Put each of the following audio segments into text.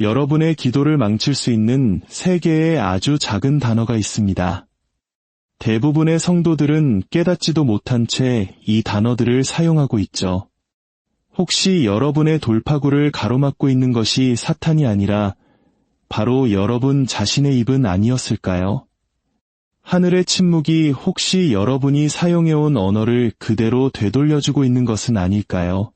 여러분의 기도를 망칠 수 있는 3개의 아주 작은 단어가 있습니다. 대부분의 성도들은 깨닫지도 못한 채 이 단어들을 사용하고 있죠. 혹시 여러분의 돌파구를 가로막고 있는 것이 사탄이 아니라 바로 여러분 자신의 입은 아니었을까요? 하늘의 침묵이 혹시 여러분이 사용해온 언어를 그대로 되돌려주고 있는 것은 아닐까요?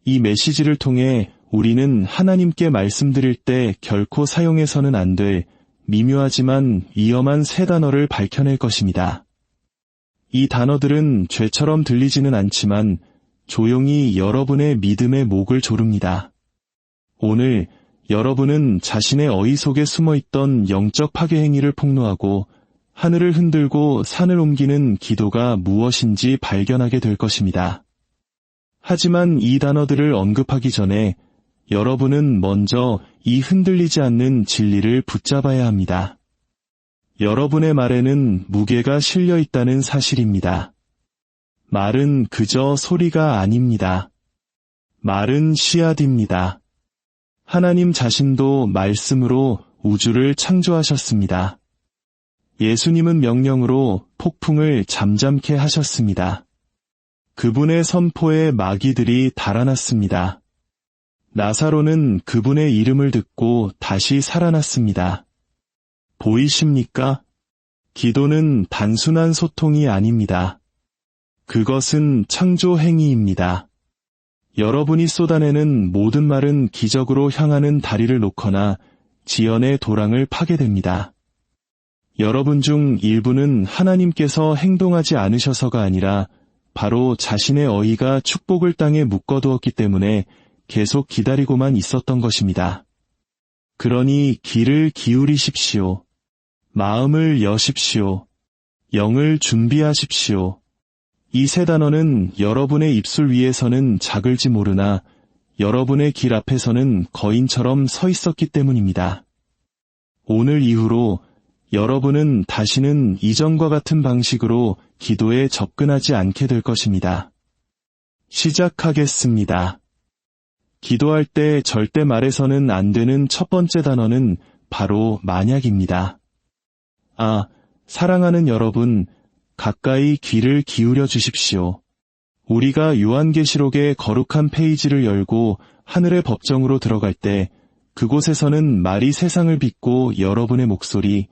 이 메시지를 통해 우리는 하나님께 말씀드릴 때 결코 사용해서는 안 될 미묘하지만 위험한 3단어를 밝혀낼 것입니다. 이 단어들은 죄처럼 들리지는 않지만 조용히 여러분의 믿음의 목을 조릅니다. 오늘 여러분은 자신의 어휘 속에 숨어있던 영적 파괴 행위를 폭로하고 하늘을 흔들고 산을 옮기는 기도가 무엇인지 발견하게 될 것입니다. 하지만 이 단어들을 언급하기 전에 여러분은 먼저 이 흔들리지 않는 진리를 붙잡아야 합니다. 여러분의 말에는 무게가 실려 있다는 사실입니다. 말은 그저 소리가 아닙니다. 말은 씨앗입니다. 하나님 자신도 말씀으로 우주를 창조하셨습니다. 예수님은 명령으로 폭풍을 잠잠케 하셨습니다. 그분의 선포에 마귀들이 달아났습니다. 나사로는 그분의 이름을 듣고 다시 살아났습니다. 보이십니까? 기도는 단순한 소통이 아닙니다. 그것은 창조 행위입니다. 여러분이 쏟아내는 모든 말은 기적으로 향하는 다리를 놓거나 지연의 도랑을 파게 됩니다. 여러분 중 일부는 하나님께서 행동하지 않으셔서가 아니라 바로 자신의 어휘가 축복을 땅에 묶어두었기 때문에 계속 기다리고만 있었던 것입니다. 그러니 귀를 기울이십시오. 마음을 여십시오. 영을 준비하십시오. 이 3단어는 여러분의 입술 위에서는 작을지 모르나 여러분의 길 앞에서는 거인처럼 서 있었기 때문입니다. 오늘 이후로 여러분은 다시는 이전과 같은 방식으로 기도에 접근하지 않게 될 것입니다. 시작하겠습니다. 기도할 때 절대 말해서는 안 되는 첫 번째 단어는 바로 만약입니다. 사랑하는 여러분, 가까이 귀를 기울여 주십시오. 우리가 요한계시록의 거룩한 페이지를 열고 하늘의 법정으로 들어갈 때 그곳에서는 말이 세상을 빚고 여러분의 목소리,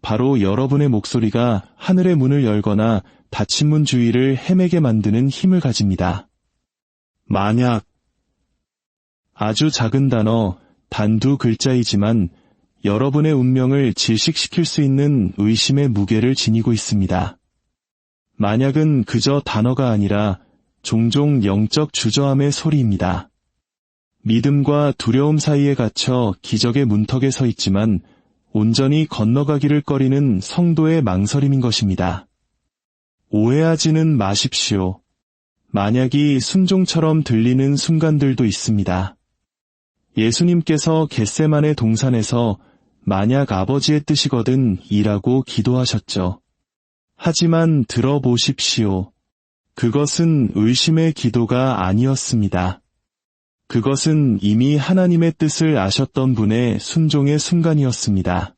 바로 여러분의 목소리가 하늘의 문을 열거나 닫힌 문 주위를 헤매게 만드는 힘을 가집니다. 만약, 아주 작은 단어, 단 2글자이지만 여러분의 운명을 질식시킬 수 있는 의심의 무게를 지니고 있습니다. 만약은 그저 단어가 아니라 종종 영적 주저함의 소리입니다. 믿음과 두려움 사이에 갇혀 기적의 문턱에 서 있지만 온전히 건너가기를 꺼리는 성도의 망설임인 것입니다. 오해하지는 마십시오. 만약이 순종처럼 들리는 순간들도 있습니다. 예수님께서 겟세마네 동산에서 만약 아버지의 뜻이거든 이라고 기도하셨죠. 하지만 들어보십시오. 그것은 의심의 기도가 아니었습니다. 그것은 이미 하나님의 뜻을 아셨던 분의 순종의 순간이었습니다.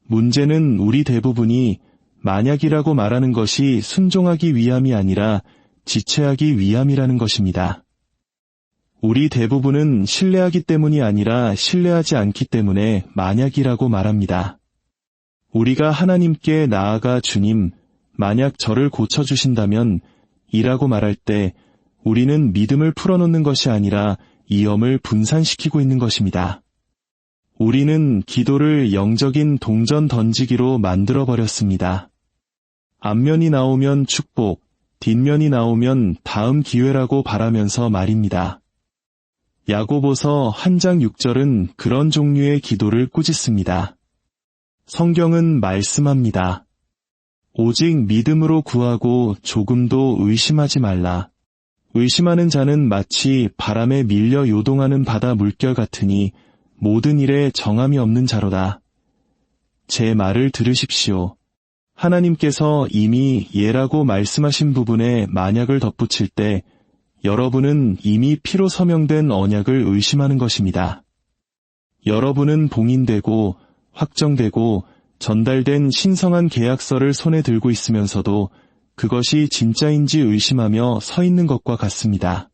문제는 우리 대부분이 만약이라고 말하는 것이 순종하기 위함이 아니라 지체하기 위함이라는 것입니다. 우리 대부분은 신뢰하기 때문이 아니라 신뢰하지 않기 때문에 만약이라고 말합니다. 우리가 하나님께 나아가 주님, 만약 저를 고쳐주신다면 이라고 말할 때 우리는 믿음을 풀어놓는 것이 아니라 이염을 분산시키고 있는 것입니다. 우리는 기도를 영적인 동전 던지기로 만들어버렸습니다. 앞면이 나오면 축복, 뒷면이 나오면 다음 기회라고 바라면서 말입니다. 야고보서 1장 6절은 그런 종류의 기도를 꾸짖습니다. 성경은 말씀합니다. 오직 믿음으로 구하고 조금도 의심하지 말라. 의심하는 자는 마치 바람에 밀려 요동하는 바다 물결 같으니 모든 일에 정함이 없는 자로다. 제 말을 들으십시오. 하나님께서 이미 예라고 말씀하신 부분에 만약을 덧붙일 때 여러분은 이미 피로 서명된 언약을 의심하는 것입니다. 여러분은 봉인되고 확정되고 전달된 신성한 계약서를 손에 들고 있으면서도 그것이 진짜인지 의심하며 서 있는 것과 같습니다.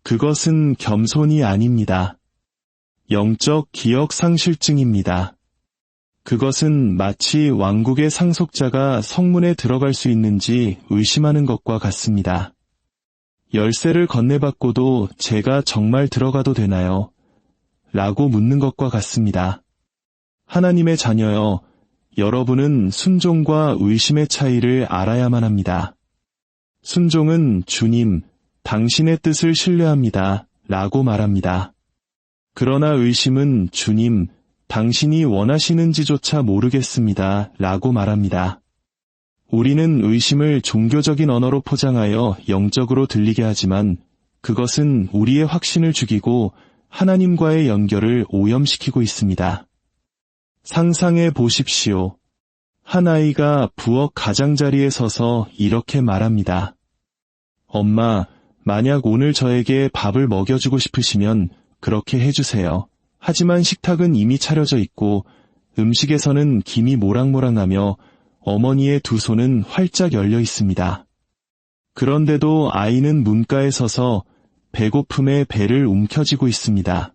그것은 겸손이 아닙니다. 영적 기억 상실증입니다. 그것은 마치 왕국의 상속자가 성문에 들어갈 수 있는지 의심하는 것과 같습니다. 열쇠를 건네받고도 제가 정말 들어가도 되나요? 라고 묻는 것과 같습니다. 하나님의 자녀여, 여러분은 순종과 의심의 차이를 알아야만 합니다. 순종은 주님, 당신의 뜻을 신뢰합니다. 라고 말합니다. 그러나 의심은 주님, 당신이 원하시는지조차 모르겠습니다. 라고 말합니다. 우리는 의심을 종교적인 언어로 포장하여 영적으로 들리게 하지만 그것은 우리의 확신을 죽이고 하나님과의 연결을 오염시키고 있습니다. 상상해 보십시오. 한 아이가 부엌 가장자리에 서서 이렇게 말합니다. 엄마, 만약 오늘 저에게 밥을 먹여주고 싶으시면 그렇게 해주세요. 하지만 식탁은 이미 차려져 있고 음식에서는 김이 모락모락나며 어머니의 두 손은 활짝 열려 있습니다. 그런데도 아이는 문가에 서서 배고픔에 배를 움켜쥐고 있습니다.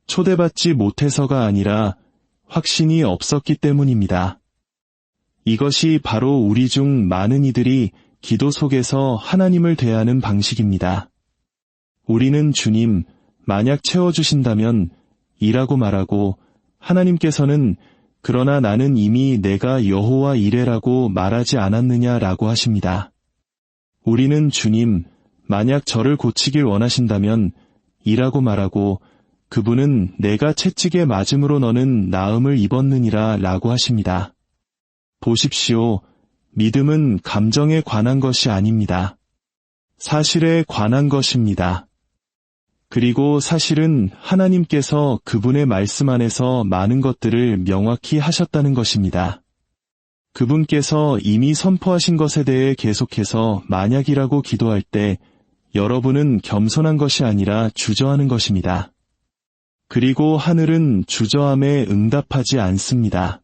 초대받지 못해서가 아니라 확신이 없었기 때문입니다. 이것이 바로 우리 중 많은 이들이 기도 속에서 하나님을 대하는 방식입니다. 우리는 주님, 만약 채워주신다면 이라고 말하고 하나님께서는 그러나 나는 이미 내가 여호와 이레라고 말하지 않았느냐라고 하십니다. 우리는 주님, 만약 저를 고치길 원하신다면 이라고 말하고 그분은 내가 채찍에 맞음으로 너는 나음을 입었느니라 라고 하십니다. 보십시오. 믿음은 감정에 관한 것이 아닙니다. 사실에 관한 것입니다. 그리고 사실은 하나님께서 그분의 말씀 안에서 많은 것들을 명확히 하셨다는 것입니다. 그분께서 이미 선포하신 것에 대해 계속해서 만약이라고 기도할 때 여러분은 겸손한 것이 아니라 주저하는 것입니다. 그리고 하늘은 주저함에 응답하지 않습니다.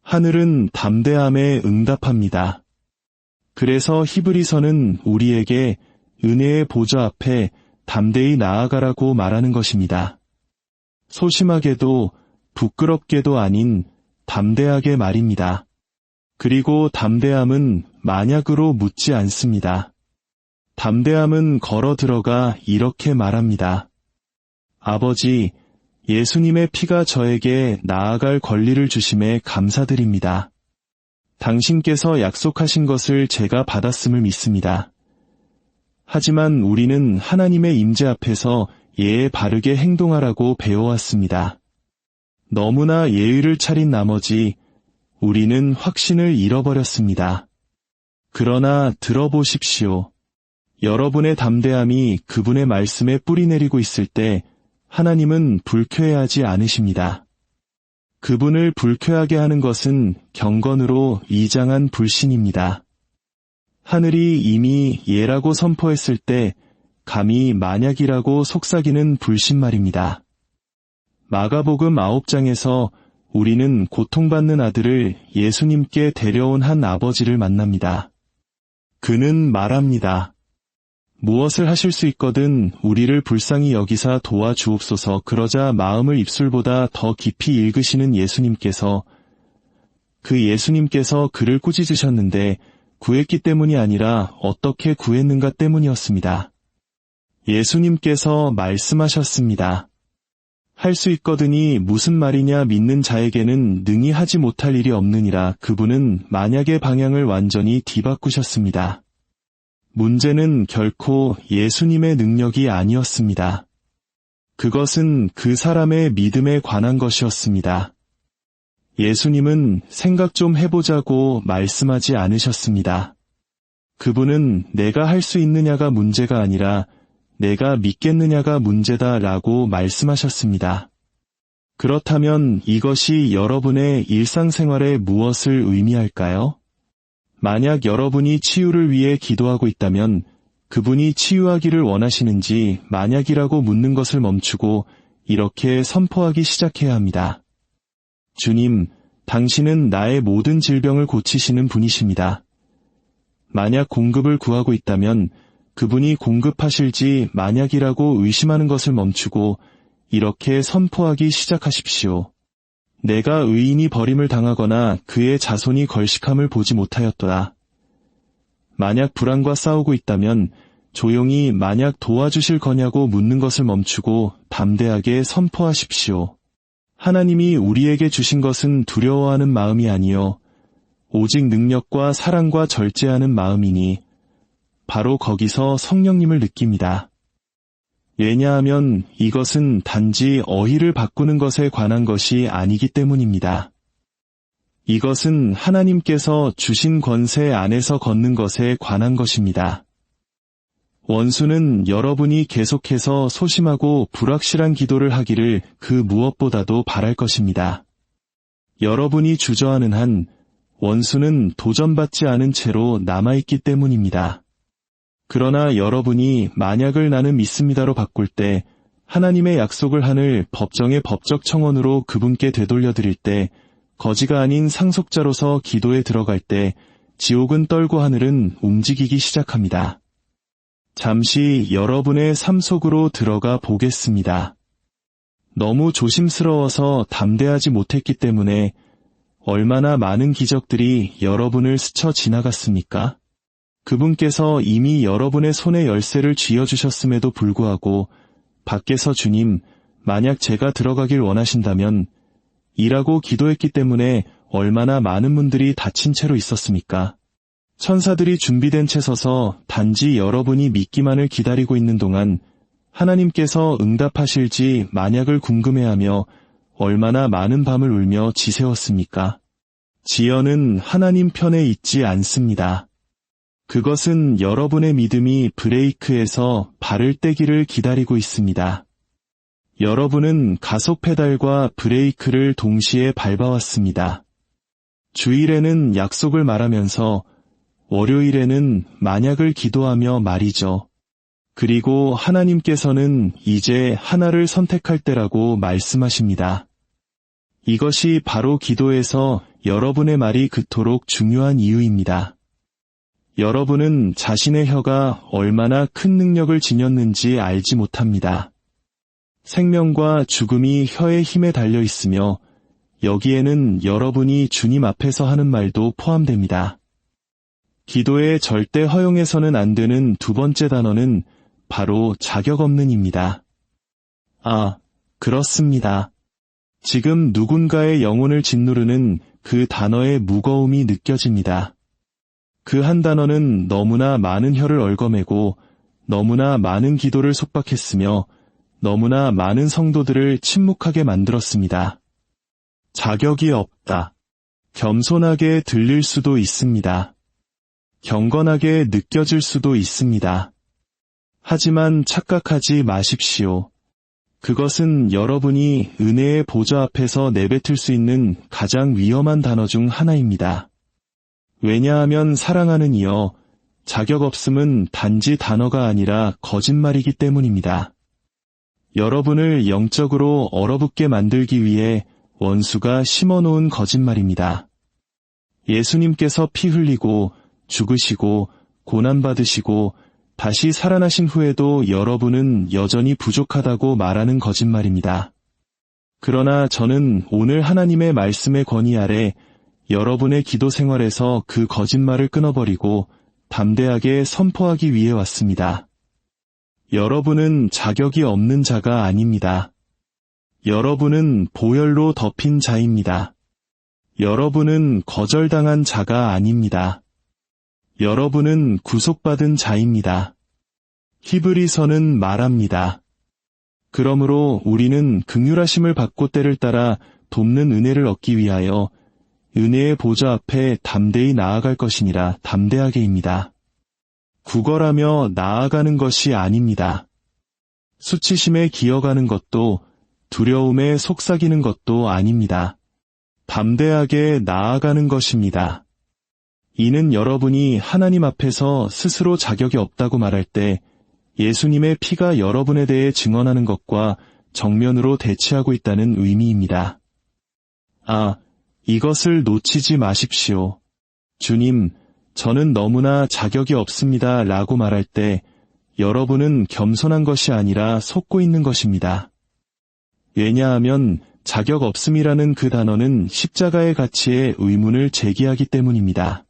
하늘은 담대함에 응답합니다. 그래서 히브리서는 우리에게 은혜의 보좌 앞에 담대히 나아가라고 말하는 것입니다. 소심하게도 부끄럽게도 아닌 담대하게 말입니다. 그리고 담대함은 만약으로 묻지 않습니다. 담대함은 걸어 들어가 이렇게 말합니다. 아버지, 예수님의 피가 저에게 나아갈 권리를 주심에 감사드립니다. 당신께서 약속하신 것을 제가 받았음을 믿습니다. 하지만 우리는 하나님의 임재 앞에서 예에 바르게 행동하라고 배워왔습니다. 너무나 예의를 차린 나머지 우리는 확신을 잃어버렸습니다. 그러나 들어보십시오. 여러분의 담대함이 그분의 말씀에 뿌리내리고 있을 때 하나님은 불쾌해하지 않으십니다. 그분을 불쾌하게 하는 것은 경건으로 이장한 불신입니다. 하늘이 이미 예라고 선포했을 때 감히 만약이라고 속삭이는 불신말입니다. 마가복음 9장에서 우리는 고통받는 아들을 예수님께 데려온 한 아버지를 만납니다. 그는 말합니다. 무엇을 하실 수 있거든 우리를 불쌍히 여기사 도와주옵소서. 그러자 마음을 입술보다 더 깊이 읽으시는 예수님께서 그를 꾸짖으셨는데 구했기 때문이 아니라 어떻게 구했는가 때문이었습니다. 예수님께서 말씀하셨습니다. 할 수 있거든이 무슨 말이냐 믿는 자에게는 능히 하지 못할 일이 없느니라. 그분은 만약의 방향을 완전히 뒤바꾸셨습니다. 문제는 결코 예수님의 능력이 아니었습니다. 그것은 그 사람의 믿음에 관한 것이었습니다. 예수님은 생각 좀 해보자고 말씀하지 않으셨습니다. 그분은 내가 할 수 있느냐가 문제가 아니라 내가 믿겠느냐가 문제다라고 말씀하셨습니다. 그렇다면 이것이 여러분의 일상생활에 무엇을 의미할까요? 만약 여러분이 치유를 위해 기도하고 있다면 그분이 치유하기를 원하시는지 만약이라고 묻는 것을 멈추고 이렇게 선포하기 시작해야 합니다. 주님, 당신은 나의 모든 질병을 고치시는 분이십니다. 만약 공급을 구하고 있다면 그분이 공급하실지 만약이라고 의심하는 것을 멈추고 이렇게 선포하기 시작하십시오. 내가 의인이 버림을 당하거나 그의 자손이 걸식함을 보지 못하였도다. 만약 불안과 싸우고 있다면 조용히 만약 도와주실 거냐고 묻는 것을 멈추고 담대하게 선포하십시오. 하나님이 우리에게 주신 것은 두려워하는 마음이 아니요 오직 능력과 사랑과 절제하는 마음이니 바로 거기서 성령님을 느낍니다. 왜냐하면 이것은 단지 어휘를 바꾸는 것에 관한 것이 아니기 때문입니다. 이것은 하나님께서 주신 권세 안에서 걷는 것에 관한 것입니다. 원수는 여러분이 계속해서 소심하고 불확실한 기도를 하기를 그 무엇보다도 바랄 것입니다. 여러분이 주저하는 한 원수는 도전받지 않은 채로 남아있기 때문입니다. 그러나 여러분이 만약을 나는 믿습니다로 바꿀 때 하나님의 약속을 하늘 법정의 법적 청원으로 그분께 되돌려드릴 때 거지가 아닌 상속자로서 기도에 들어갈 때 지옥은 떨고 하늘은 움직이기 시작합니다. 잠시 여러분의 삶 속으로 들어가 보겠습니다. 너무 조심스러워서 담대하지 못했기 때문에 얼마나 많은 기적들이 여러분을 스쳐 지나갔습니까? 그분께서 이미 여러분의 손에 열쇠를 쥐어주셨음에도 불구하고 밖에서 주님, 만약 제가 들어가길 원하신다면 이라고 기도했기 때문에 얼마나 많은 분들이 다친 채로 있었습니까? 천사들이 준비된 채 서서 단지 여러분이 믿기만을 기다리고 있는 동안 하나님께서 응답하실지 만약을 궁금해하며 얼마나 많은 밤을 울며 지새웠습니까? 지연은 하나님 편에 있지 않습니다. 그것은 여러분의 믿음이 브레이크에서 발을 떼기를 기다리고 있습니다. 여러분은 가속 페달과 브레이크를 동시에 밟아왔습니다. 주일에는 약속을 말하면서 월요일에는 만약을 기도하며 말이죠. 그리고 하나님께서는 이제 하나를 선택할 때라고 말씀하십니다. 이것이 바로 기도에서 여러분의 말이 그토록 중요한 이유입니다. 여러분은 자신의 혀가 얼마나 큰 능력을 지녔는지 알지 못합니다. 생명과 죽음이 혀의 힘에 달려 있으며 여기에는 여러분이 주님 앞에서 하는 말도 포함됩니다. 기도에 절대 허용해서는 안 되는 두 번째 단어는 바로 자격 없는입니다. 아, 그렇습니다. 지금 누군가의 영혼을 짓누르는 그 단어의 무거움이 느껴집니다. 그 한 단어는 너무나 많은 혀를 얽어매고 너무나 많은 기도를 속박했으며 너무나 많은 성도들을 침묵하게 만들었습니다. 자격이 없다. 겸손하게 들릴 수도 있습니다. 경건하게 느껴질 수도 있습니다. 하지만 착각하지 마십시오. 그것은 여러분이 은혜의 보좌 앞에서 내뱉을 수 있는 가장 위험한 단어 중 하나입니다. 왜냐하면 사랑하는 이여, 자격 없음은 단지 단어가 아니라 거짓말이기 때문입니다. 여러분을 영적으로 얼어붙게 만들기 위해 원수가 심어놓은 거짓말입니다. 예수님께서 피 흘리고 죽으시고 고난받으시고 다시 살아나신 후에도 여러분은 여전히 부족하다고 말하는 거짓말입니다. 그러나 저는 오늘 하나님의 말씀의 권위 아래 여러분의 기도 생활에서 그 거짓말을 끊어버리고 담대하게 선포하기 위해 왔습니다. 여러분은 자격이 없는 자가 아닙니다. 여러분은 보혈로 덮인 자입니다. 여러분은 거절당한 자가 아닙니다. 여러분은 구속받은 자입니다. 히브리서는 말합니다. 그러므로 우리는 긍휼하심을 받고 때를 따라 돕는 은혜를 얻기 위하여 은혜의 보좌 앞에 담대히 나아갈 것이니라. 담대하게입니다. 구걸하며 나아가는 것이 아닙니다. 수치심에 기어가는 것도 두려움에 속삭이는 것도 아닙니다. 담대하게 나아가는 것입니다. 이는 여러분이 하나님 앞에서 스스로 자격이 없다고 말할 때 예수님의 피가 여러분에 대해 증언하는 것과 정면으로 대치하고 있다는 의미입니다. 이것을 놓치지 마십시오. 주님, 저는 너무나 자격이 없습니다 라고 말할 때 여러분은 겸손한 것이 아니라 속고 있는 것입니다. 왜냐하면 자격 없음이라는 그 단어는 십자가의 가치에 의문을 제기하기 때문입니다.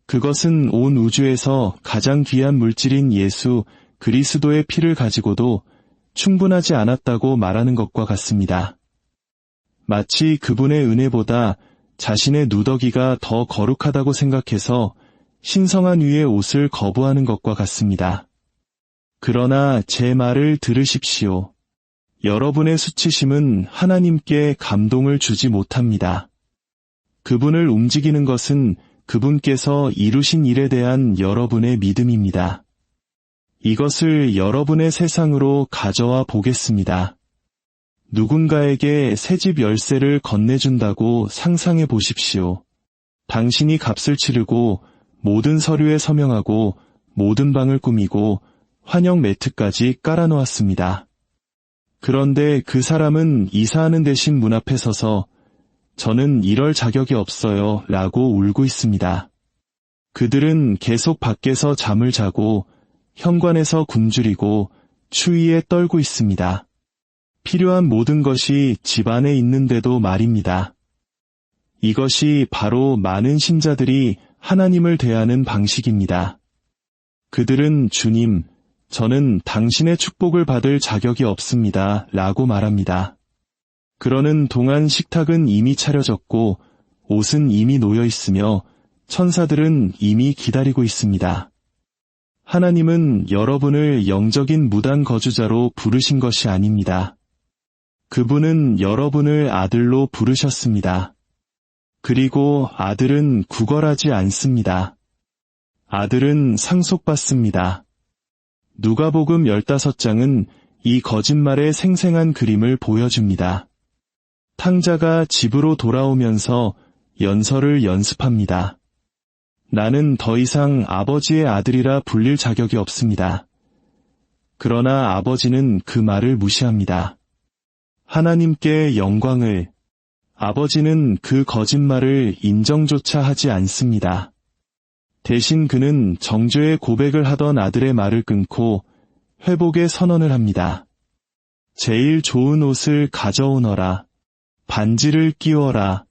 그것은 온 우주에서 가장 귀한 물질인 예수 그리스도의 피를 가지고도 충분하지 않았다고 말하는 것과 같습니다. 마치 그분의 은혜보다 자신의 누더기가 더 거룩하다고 생각해서 신성한 위의 옷을 거부하는 것과 같습니다. 그러나 제 말을 들으십시오. 여러분의 수치심은 하나님께 감동을 주지 못합니다. 그분을 움직이는 것은 그분께서 이루신 일에 대한 여러분의 믿음입니다. 이것을 여러분의 세상으로 가져와 보겠습니다. 누군가에게 새집 열쇠를 건네준다고 상상해 보십시오. 당신이 값을 치르고 모든 서류에 서명하고 모든 방을 꾸미고 환영 매트까지 깔아놓았습니다. 그런데 그 사람은 이사하는 대신 문 앞에 서서 저는 이럴 자격이 없어요 라고 울고 있습니다. 그들은 계속 밖에서 잠을 자고 현관에서 굶주리고 추위에 떨고 있습니다. 필요한 모든 것이 집 안에 있는데도 말입니다. 이것이 바로 많은 신자들이 하나님을 대하는 방식입니다. 그들은 주님, 저는 당신의 축복을 받을 자격이 없습니다 라고 말합니다. 그러는 동안 식탁은 이미 차려졌고 옷은 이미 놓여 있으며 천사들은 이미 기다리고 있습니다. 하나님은 여러분을 영적인 무단 거주자로 부르신 것이 아닙니다. 그분은 여러분을 아들로 부르셨습니다. 그리고 아들은 구걸하지 않습니다. 아들은 상속받습니다. 누가복음 15장은 이 거짓말의 생생한 그림을 보여줍니다. 탕자가 집으로 돌아오면서 연설을 연습합니다. 나는 더 이상 아버지의 아들이라 불릴 자격이 없습니다. 그러나 아버지는 그 말을 무시합니다. 하나님께 영광을, 아버지는 그 거짓말을 인정조차 하지 않습니다. 대신 그는 정죄의 고백을 하던 아들의 말을 끊고 회복의 선언을 합니다. 제일 좋은 옷을 가져오너라. 반지를 끼워라.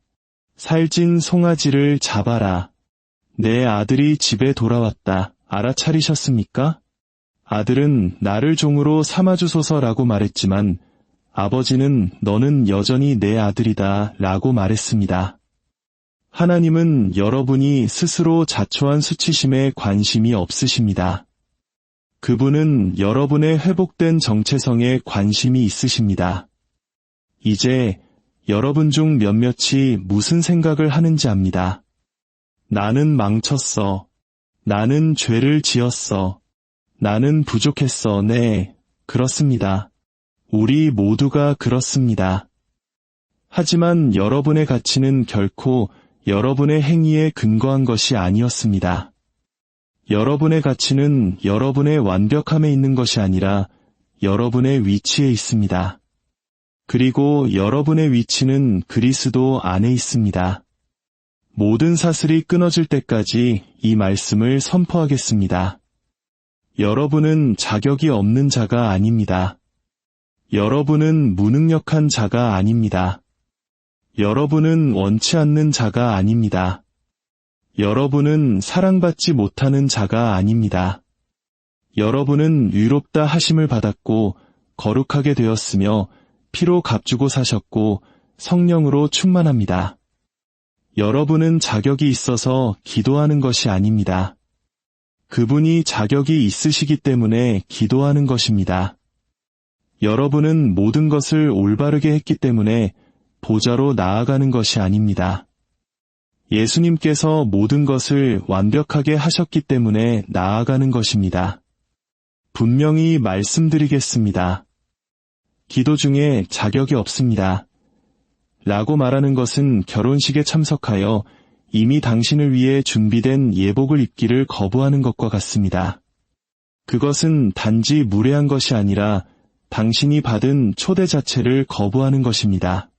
살찐 송아지를 잡아라. 내 아들이 집에 돌아왔다. 알아차리셨습니까? 아들은 나를 종으로 삼아주소서라고 말했지만 아버지는 너는 여전히 내 아들이다 라고 말했습니다. 하나님은 여러분이 스스로 자초한 수치심에 관심이 없으십니다. 그분은 여러분의 회복된 정체성에 관심이 있으십니다. 이제 여러분 중 몇몇이 무슨 생각을 하는지 압니다. 나는 망쳤어. 나는 죄를 지었어. 나는 부족했어. 네, 그렇습니다. 우리 모두가 그렇습니다. 하지만 여러분의 가치는 결코 여러분의 행위에 근거한 것이 아니었습니다. 여러분의 가치는 여러분의 완벽함에 있는 것이 아니라 여러분의 위치에 있습니다. 그리고 여러분의 위치는 그리스도 안에 있습니다. 모든 사슬이 끊어질 때까지 이 말씀을 선포하겠습니다. 여러분은 자격이 없는 자가 아닙니다. 여러분은 무능력한 자가 아닙니다. 여러분은 원치 않는 자가 아닙니다. 여러분은 사랑받지 못하는 자가 아닙니다. 여러분은 의롭다 하심을 받았고 거룩하게 되었으며 피로 값주고 사셨고 성령으로 충만합니다. 여러분은 자격이 있어서 기도하는 것이 아닙니다. 그분이 자격이 있으시기 때문에 기도하는 것입니다. 여러분은 모든 것을 올바르게 했기 때문에 보좌로 나아가는 것이 아닙니다. 예수님께서 모든 것을 완벽하게 하셨기 때문에 나아가는 것입니다. 분명히 말씀드리겠습니다. 기도 중에 자격이 없습니다. 라고 말하는 것은 결혼식에 참석하여 이미 당신을 위해 준비된 예복을 입기를 거부하는 것과 같습니다. 그것은 단지 무례한 것이 아니라 당신이 받은 초대 자체를 거부하는 것입니다.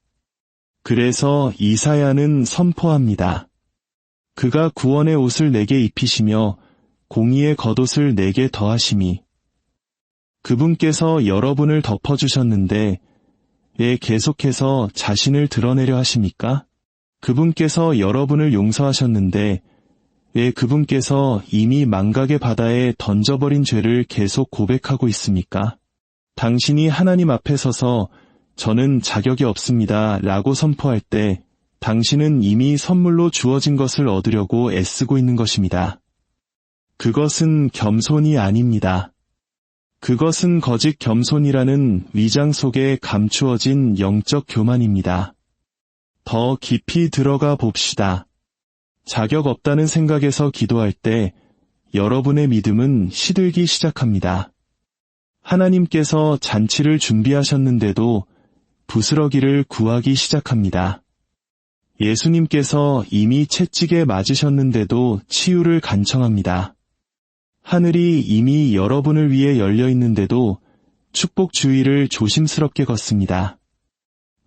그래서 이사야는 선포합니다. 그가 구원의 옷을 내게 입히시며 공의의 겉옷을 내게 더하심이. 그분께서 여러분을 덮어주셨는데 왜 계속해서 자신을 드러내려 하십니까? 그분께서 여러분을 용서하셨는데 왜 그분께서 이미 망각의 바다에 던져버린 죄를 계속 고백하고 있습니까? 당신이 하나님 앞에 서서 저는 자격이 없습니다 라고 선포할 때 당신은 이미 선물로 주어진 것을 얻으려고 애쓰고 있는 것입니다. 그것은 겸손이 아닙니다. 그것은 거짓 겸손이라는 위장 속에 감추어진 영적 교만입니다. 더 깊이 들어가 봅시다. 자격 없다는 생각에서 기도할 때 여러분의 믿음은 시들기 시작합니다. 하나님께서 잔치를 준비하셨는데도 부스러기를 구하기 시작합니다. 예수님께서 이미 채찍에 맞으셨는데도 치유를 간청합니다. 하늘이 이미 여러분을 위해 열려 있는데도 축복 주의를 조심스럽게 걷습니다.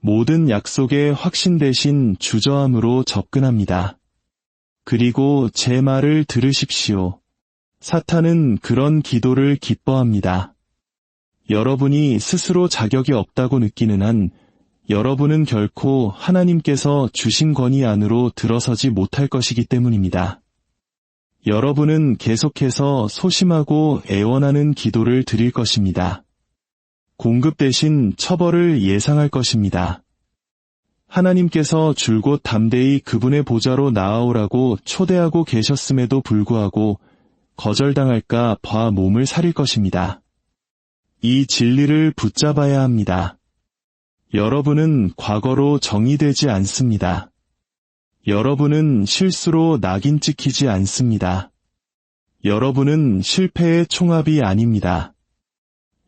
모든 약속의 확신 대신 주저함으로 접근합니다. 그리고 제 말을 들으십시오. 사탄은 그런 기도를 기뻐합니다. 여러분이 스스로 자격이 없다고 느끼는 한 여러분은 결코 하나님께서 주신 권위 안으로 들어서지 못할 것이기 때문입니다. 여러분은 계속해서 소심하고 애원하는 기도를 드릴 것입니다. 공급 대신 처벌을 예상할 것입니다. 하나님께서 줄곧 담대히 그분의 보좌로 나아오라고 초대하고 계셨음에도 불구하고 거절당할까 봐 몸을 사릴 것입니다. 이 진리를 붙잡아야 합니다. 여러분은 과거로 정의되지 않습니다. 여러분은 실수로 낙인 찍히지 않습니다. 여러분은 실패의 총합이 아닙니다.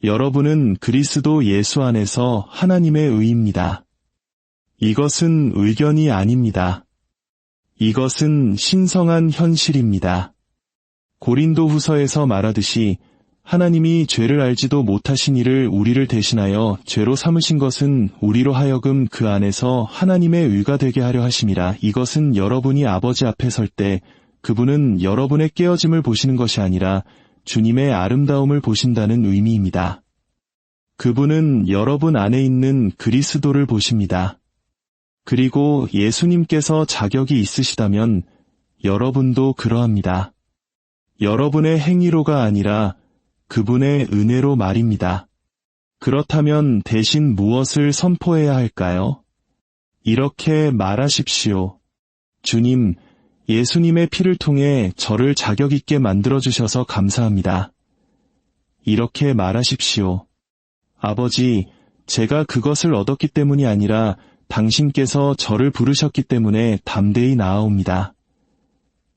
여러분은 그리스도 예수 안에서 하나님의 의입니다. 이것은 의견이 아닙니다. 이것은 신성한 현실입니다. 고린도후서에서 말하듯이 하나님이 죄를 알지도 못하신 이를 우리를 대신하여 죄로 삼으신 것은 우리로 하여금 그 안에서 하나님의 의가 되게 하려 하심이라. 이것은 여러분이 아버지 앞에 설 때 그분은 여러분의 깨어짐을 보시는 것이 아니라 주님의 아름다움을 보신다는 의미입니다. 그분은 여러분 안에 있는 그리스도를 보십니다. 그리고 예수님께서 자격이 있으시다면 여러분도 그러합니다. 여러분의 행위로가 아니라 그분의 은혜로 말입니다. 그렇다면 대신 무엇을 선포해야 할까요? 이렇게 말하십시오. 주님, 예수님의 피를 통해 저를 자격 있게 만들어주셔서 감사합니다. 이렇게 말하십시오. 아버지, 제가 그것을 얻었기 때문이 아니라 당신께서 저를 부르셨기 때문에 담대히 나아옵니다.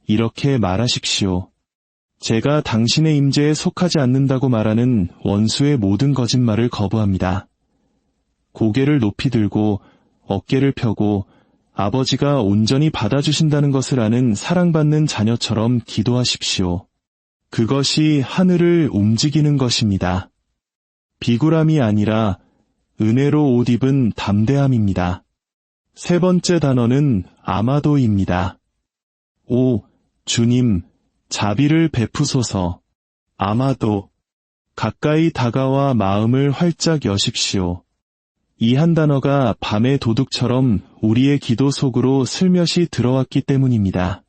이렇게 말하십시오. 제가 당신의 임재에 속하지 않는다고 말하는 원수의 모든 거짓말을 거부합니다. 고개를 높이 들고 어깨를 펴고 아버지가 온전히 받아주신다는 것을 아는 사랑받는 자녀처럼 기도하십시오. 그것이 하늘을 움직이는 것입니다. 비굴함이 아니라 은혜로 옷 입은 담대함입니다. 세 번째 단어는 아마도입니다. 오, 주님, 자비를 베푸소서. 아마도. 가까이 다가와 마음을 활짝 여십시오. 이 한 단어가 밤의 도둑처럼 우리의 기도 속으로 슬며시 들어왔기 때문입니다.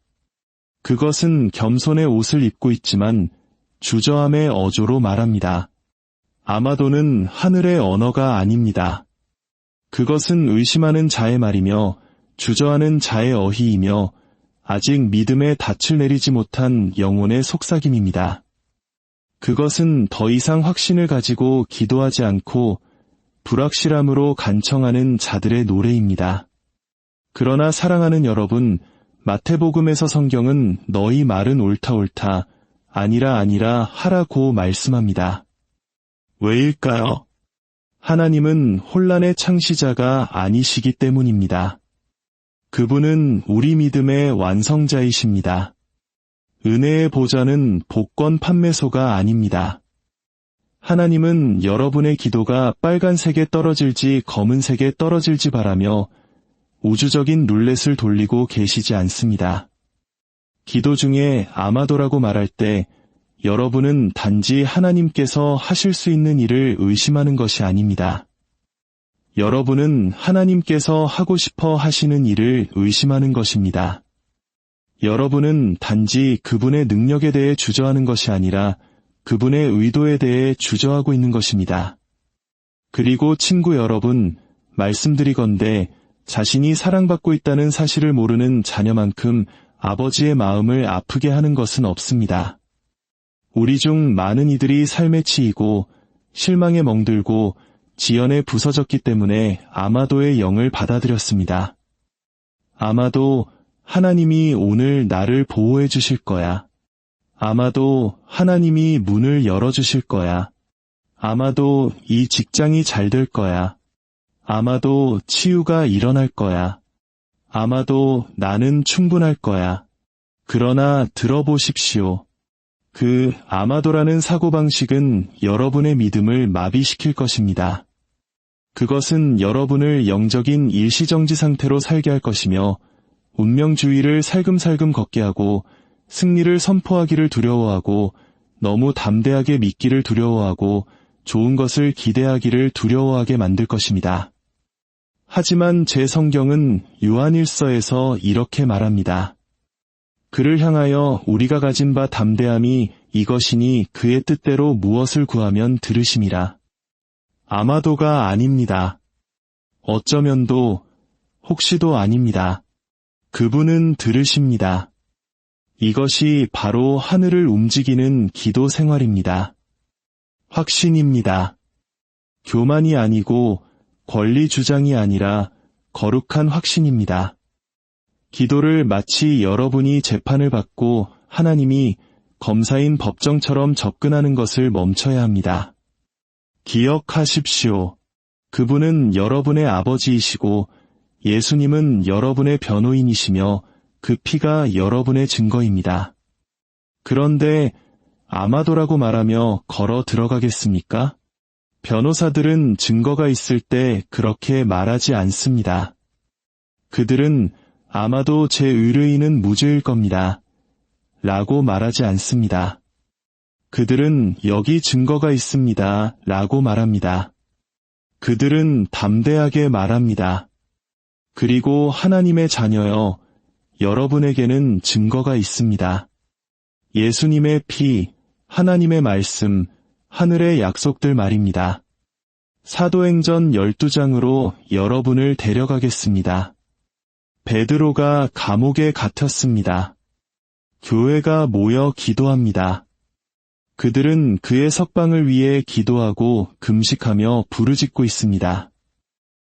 그것은 겸손의 옷을 입고 있지만 주저함의 어조로 말합니다. 아마도는 하늘의 언어가 아닙니다. 그것은 의심하는 자의 말이며 주저하는 자의 어휘이며 아직 믿음의 닻을 내리지 못한 영혼의 속삭임입니다. 그것은 더 이상 확신을 가지고 기도하지 않고 불확실함으로 간청하는 자들의 노래입니다. 그러나 사랑하는 여러분, 마태복음에서 성경은 너희 말은 옳다 옳다, 아니라 하라고 말씀합니다. 왜일까요? 하나님은 혼란의 창시자가 아니시기 때문입니다. 그분은 우리 믿음의 완성자이십니다. 은혜의 보좌는 복권 판매소가 아닙니다. 하나님은 여러분의 기도가 빨간색에 떨어질지 검은색에 떨어질지 바라며 우주적인 룰렛을 돌리고 계시지 않습니다. 기도 중에 아마도라고 말할 때 여러분은 단지 하나님께서 하실 수 있는 일을 의심하는 것이 아닙니다. 여러분은 하나님께서 하고 싶어 하시는 일을 의심하는 것입니다. 여러분은 단지 그분의 능력에 대해 주저하는 것이 아니라 그분의 의도에 대해 주저하고 있는 것입니다. 그리고 친구 여러분, 말씀드리건대 자신이 사랑받고 있다는 사실을 모르는 자녀만큼 아버지의 마음을 아프게 하는 것은 없습니다. 우리 중 많은 이들이 삶에 치이고 실망에 멍들고 지연에 부서졌기 때문에 아마도의 영을 받아들였습니다. 아마도 하나님이 오늘 나를 보호해 주실 거야. 아마도 하나님이 문을 열어주실 거야. 아마도 이 직장이 잘 될 거야. 아마도 치유가 일어날 거야. 아마도 나는 충분할 거야. 그러나 들어보십시오. 그 아마도라는 사고방식은 여러분의 믿음을 마비시킬 것입니다. 그것은 여러분을 영적인 일시정지 상태로 살게 할 것이며 운명주의를 살금살금 걷게 하고 승리를 선포하기를 두려워하고 너무 담대하게 믿기를 두려워하고 좋은 것을 기대하기를 두려워하게 만들 것입니다. 하지만 제 성경은 요한일서에서 이렇게 말합니다. 그를 향하여 우리가 가진 바 담대함이 이것이니 그의 뜻대로 무엇을 구하면 들으심이라. 아마도가 아닙니다. 어쩌면도 혹시도 아닙니다. 그분은 들으십니다. 이것이 바로 하늘을 움직이는 기도 생활입니다. 확신입니다. 교만이 아니고 권리 주장이 아니라 거룩한 확신입니다. 기도를 마치 여러분이 재판을 받고 하나님이 검사인 법정처럼 접근하는 것을 멈춰야 합니다. 기억하십시오. 그분은 여러분의 아버지이시고 예수님은 여러분의 변호인이시며 그 피가 여러분의 증거입니다. 그런데 아마도라고 말하며 걸어 들어가겠습니까? 변호사들은 증거가 있을 때 그렇게 말하지 않습니다. 그들은 아마도 제 의뢰인은 무죄일 겁니다. 라고 말하지 않습니다. 그들은 여기 증거가 있습니다. 라고 말합니다. 그들은 담대하게 말합니다. 그리고 하나님의 자녀여, 여러분에게는 증거가 있습니다. 예수님의 피, 하나님의 말씀, 하늘의 약속들 말입니다. 사도행전 12장으로 여러분을 데려가겠습니다. 베드로가 감옥에 갇혔습니다. 교회가 모여 기도합니다. 그들은 그의 석방을 위해 기도하고 금식하며 부르짖고 있습니다.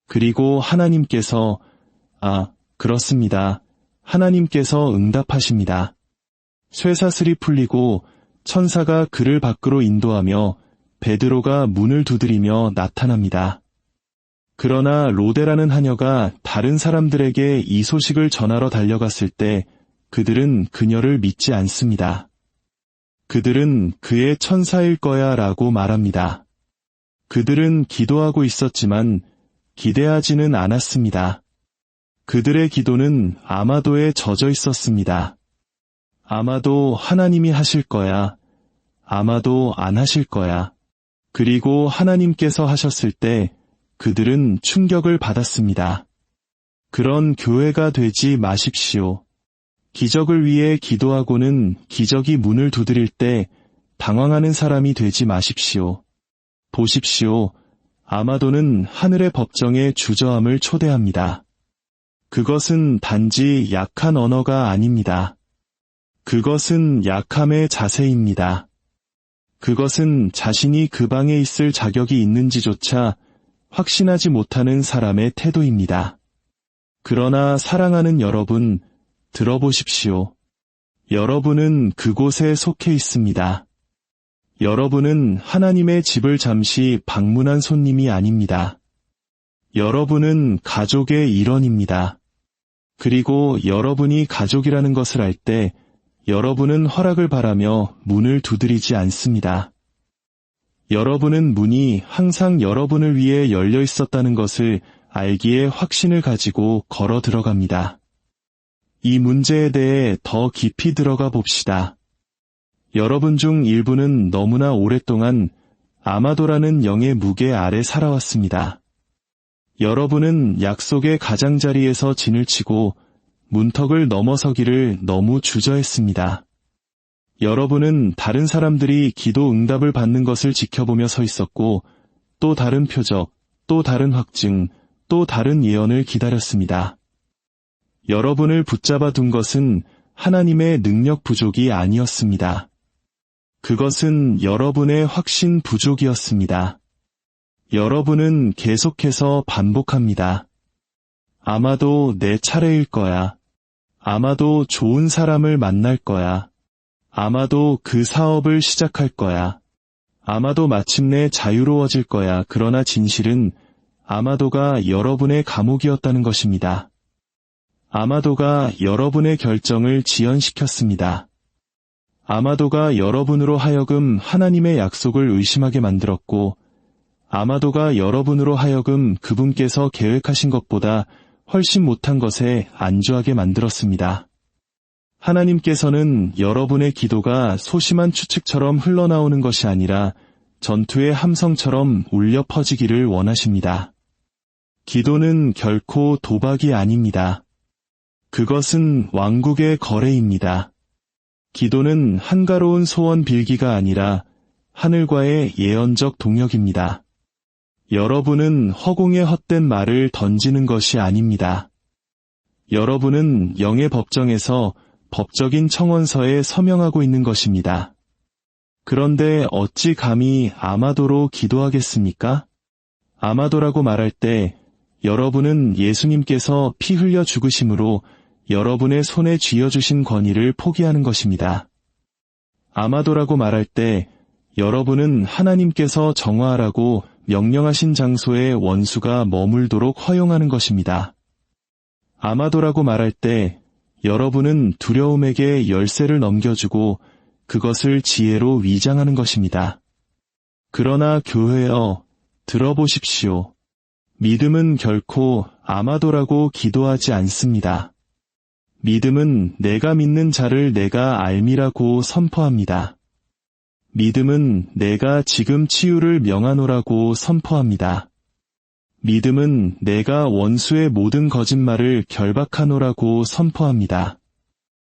그리고 하나님께서, 그렇습니다. 하나님께서 응답하십니다. 쇠사슬이 풀리고 천사가 그를 밖으로 인도하며 베드로가 문을 두드리며 나타납니다. 그러나 로데라는 하녀가 다른 사람들에게 이 소식을 전하러 달려갔을 때 그들은 그녀를 믿지 않습니다. 그들은 그의 천사일 거야 라고 말합니다. 그들은 기도하고 있었지만 기대하지는 않았습니다. 그들의 기도는 아마도에 젖어 있었습니다. 아마도 하나님이 하실 거야. 아마도 안 하실 거야. 그리고 하나님께서 하셨을 때 그들은 충격을 받았습니다. 그런 교회가 되지 마십시오. 기적을 위해 기도하고는 기적이 문을 두드릴 때 당황하는 사람이 되지 마십시오. 보십시오. 아마도는 하늘의 법정에 주저함을 초대합니다. 그것은 단지 약한 언어가 아닙니다. 그것은 약함의 자세입니다. 그것은 자신이 그 방에 있을 자격이 있는지조차 확신하지 못하는 사람의 태도입니다. 그러나 사랑하는 여러분, 들어보십시오. 여러분은 그곳에 속해 있습니다. 여러분은 하나님의 집을 잠시 방문한 손님이 아닙니다. 여러분은 가족의 일원입니다. 그리고 여러분이 가족이라는 것을 알 때 여러분은 허락을 바라며 문을 두드리지 않습니다. 여러분은 문이 항상 여러분을 위해 열려 있었다는 것을 알기에 확신을 가지고 걸어 들어갑니다. 이 문제에 대해 더 깊이 들어가 봅시다. 여러분 중 일부는 너무나 오랫동안 아마도라는 영의 무게 아래 살아왔습니다. 여러분은 약속의 가장자리에서 진을 치고 문턱을 넘어서기를 너무 주저했습니다. 여러분은 다른 사람들이 기도 응답을 받는 것을 지켜보며 서 있었고 또 다른 표적, 또 다른 확증, 또 다른 예언을 기다렸습니다. 여러분을 붙잡아 둔 것은 하나님의 능력 부족이 아니었습니다. 그것은 여러분의 확신 부족이었습니다. 여러분은 계속해서 반복합니다. 아마도 내 차례일 거야. 아마도 좋은 사람을 만날 거야. 아마도 그 사업을 시작할 거야. 아마도 마침내 자유로워질 거야. 그러나 진실은 아마도가 여러분의 감옥이었다는 것입니다. 아마도가 여러분의 결정을 지연시켰습니다. 아마도가 여러분으로 하여금 하나님의 약속을 의심하게 만들었고, 아마도가 여러분으로 하여금 그분께서 계획하신 것보다 훨씬 못한 것에 안주하게 만들었습니다. 하나님께서는 여러분의 기도가 소심한 추측처럼 흘러나오는 것이 아니라 전투의 함성처럼 울려 퍼지기를 원하십니다. 기도는 결코 도박이 아닙니다. 그것은 왕국의 거래입니다. 기도는 한가로운 소원 빌기가 아니라 하늘과의 예언적 동역입니다. 여러분은 허공에 헛된 말을 던지는 것이 아닙니다. 여러분은 영의 법정에서 법적인 청원서에 서명하고 있는 것입니다. 그런데 어찌 감히 아마도로 기도하겠습니까? 아마도라고 말할 때 여러분은 예수님께서 피 흘려 죽으심으로 여러분의 손에 쥐어주신 권위를 포기하는 것입니다. 아마도라고 말할 때 여러분은 하나님께서 정화하라고 명령하신 장소에 원수가 머물도록 허용하는 것입니다. 아마도라고 말할 때 여러분은 두려움에게 열쇠를 넘겨주고 그것을 지혜로 위장하는 것입니다. 그러나 교회여, 들어보십시오. 믿음은 결코 아마도라고 기도하지 않습니다. 믿음은 내가 믿는 자를 내가 알미라고 선포합니다. 믿음은 내가 지금 치유를 명하노라고 선포합니다. 믿음은 내가 원수의 모든 거짓말을 결박하노라고 선포합니다.